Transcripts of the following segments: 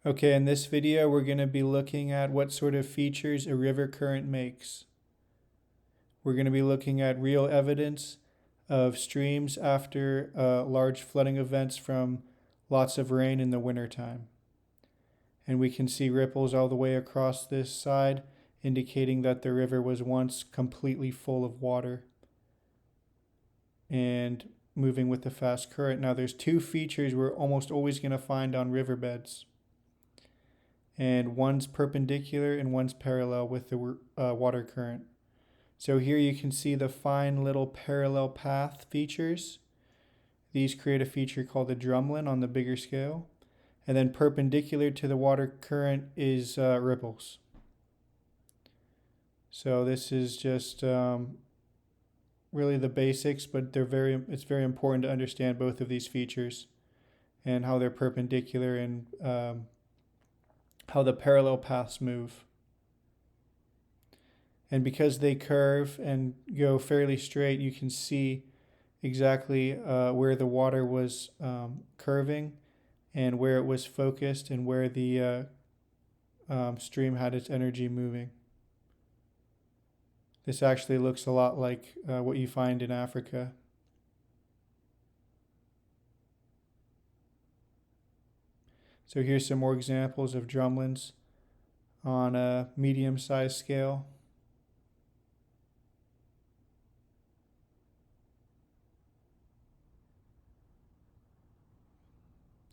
Okay, in this video we're going to be looking at what sort of features a river current makes. We're going to be looking at real evidence of streams after large flooding events from lots of rain in the wintertime. And we can see ripples all the way across this side, indicating that the river was once completely full of water and moving with the fast current. Now there's two features we're almost always going to find on riverbeds. And one's perpendicular and one's parallel with the water current. So here you can see the fine little parallel path features. These create a feature called the drumlin on the bigger scale. And then perpendicular to the water current is ripples. So this is just really the basics, but it's very important to understand both of these features and how they're perpendicular and how the parallel paths move. And because they curve and go fairly straight, you can see exactly where the water was curving and where it was focused and where the stream had its energy moving. This actually looks a lot like what you find in Africa. So here's some more examples of drumlins on a medium-sized scale.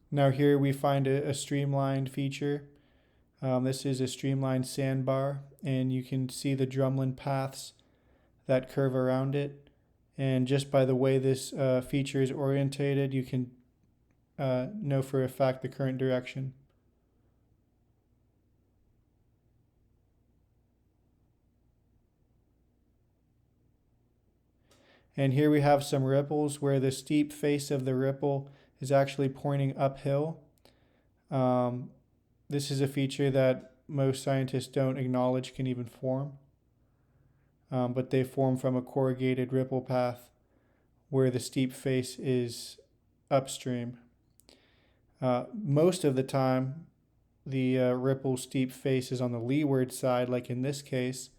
Now here we find a streamlined feature. This is a streamlined sandbar, and you can see the drumlin paths that curve around it. And just by the way this feature is orientated, you can know for a fact the current direction. And here we have some ripples where the steep face of the ripple is actually pointing uphill. This is a feature that most scientists don't acknowledge can even form. But they form from a corrugated ripple path where the steep face is upstream. Most of the time, the ripple steep face is on the leeward side, like in this case.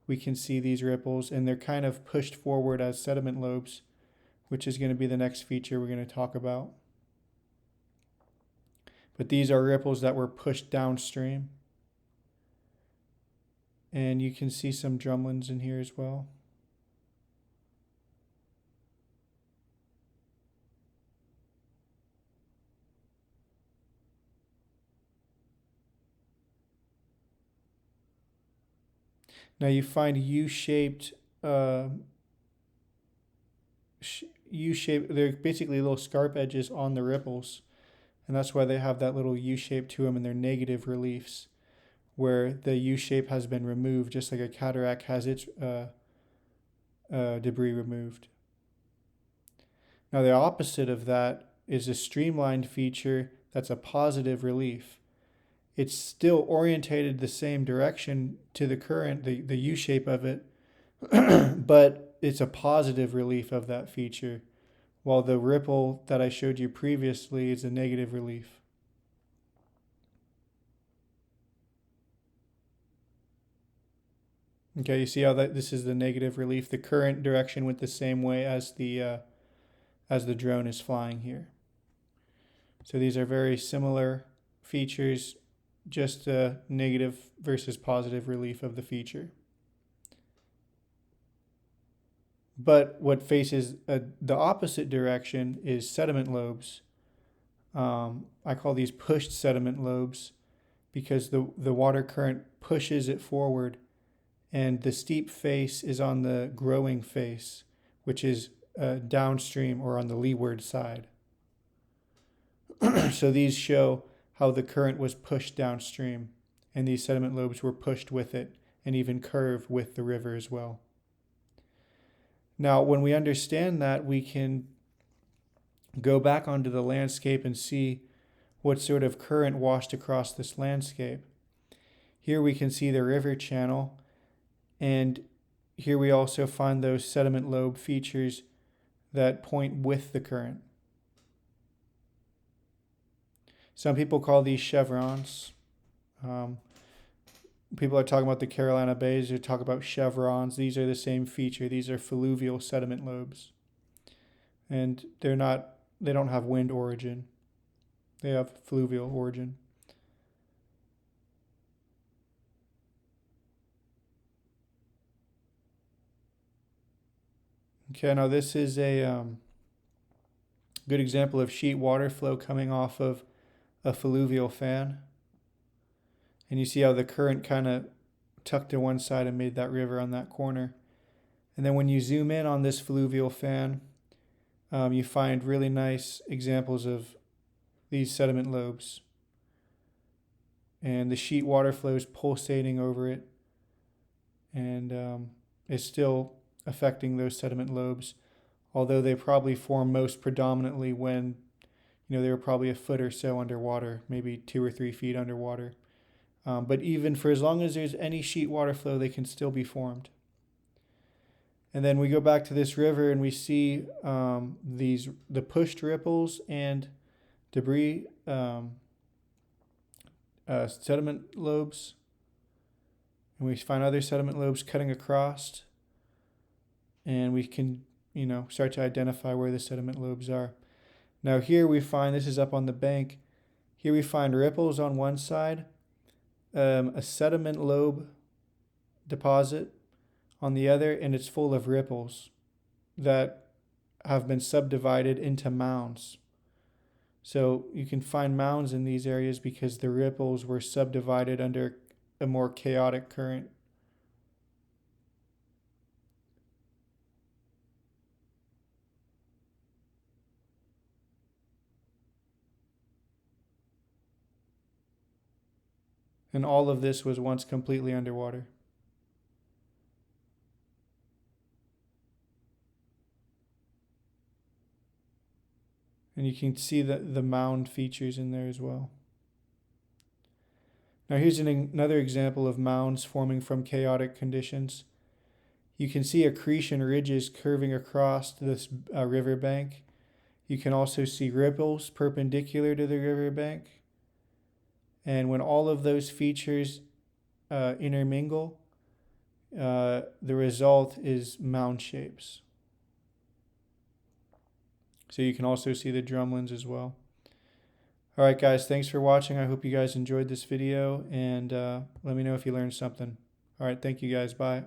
We can see these ripples, and they're kind of pushed forward as sediment lobes, which is going to be the next feature we're going to talk about. But these are ripples that were pushed downstream. And you can see some drumlins in here as well. Now you find U-shaped, they're basically little scarp edges on the ripples. And that's why they have that little U-shape to them, and they're negative reliefs, where the U-shape has been removed, just like a cataract has its debris removed. Now the opposite of that is a streamlined feature that's a positive relief. It's still orientated the same direction to the current, the U-shape of it, but it's a positive relief of that feature, while the ripple that I showed you previously is a negative relief. Okay, you see how this is the negative relief. The current direction went the same way as the drone is flying here. So these are very similar features, just a negative versus positive relief of the feature. But what faces the opposite direction is sediment lobes. I call these pushed sediment lobes because the water current pushes it forward, and the steep face is on the growing face, which is downstream or on the leeward side. So these show how the current was pushed downstream, and these sediment lobes were pushed with it and even curve with the river as well. Now, when we understand that, we can go back onto the landscape and see what sort of current washed across this landscape. Here we can see the river channel, and here we also find those sediment lobe features that point with the current. Some people call these chevrons. Um, People are talking about the Carolina Bays. They talk about chevrons. These are the same feature. These are fluvial sediment lobes, and they don't have wind origin. They have fluvial origin. Okay, now this is a good example of sheet water flow coming off of a fluvial fan. And you see how the current kind of tucked to one side and made that river on that corner. And then when you zoom in on this fluvial fan, you find really nice examples of these sediment lobes. And the sheet water flow is pulsating over it and is still affecting those sediment lobes, although they probably form most predominantly when they were probably a foot or so underwater, maybe 2 or 3 feet underwater. But even for as long as there's any sheet water flow, they can still be formed. And then we go back to this river and we see the pushed ripples and debris sediment lobes. And we find other sediment lobes cutting across. And we can, start to identify where the sediment lobes are. Now here we find, this is up on the bank, here we find ripples on one side, a sediment lobe deposit on the other, and it's full of ripples that have been subdivided into mounds. So you can find mounds in these areas because the ripples were subdivided under a more chaotic current. And all of this was once completely underwater. And you can see the mound features in there as well. Now here's another example of mounds forming from chaotic conditions. You can see accretion ridges curving across this riverbank. You can also see ripples perpendicular to the riverbank. And when all of those features intermingle, the result is mound shapes. So you can also see the drumlins as well. All right, guys, thanks for watching. I hope you guys enjoyed this video, and let me know if you learned something. All right, thank you guys. Bye.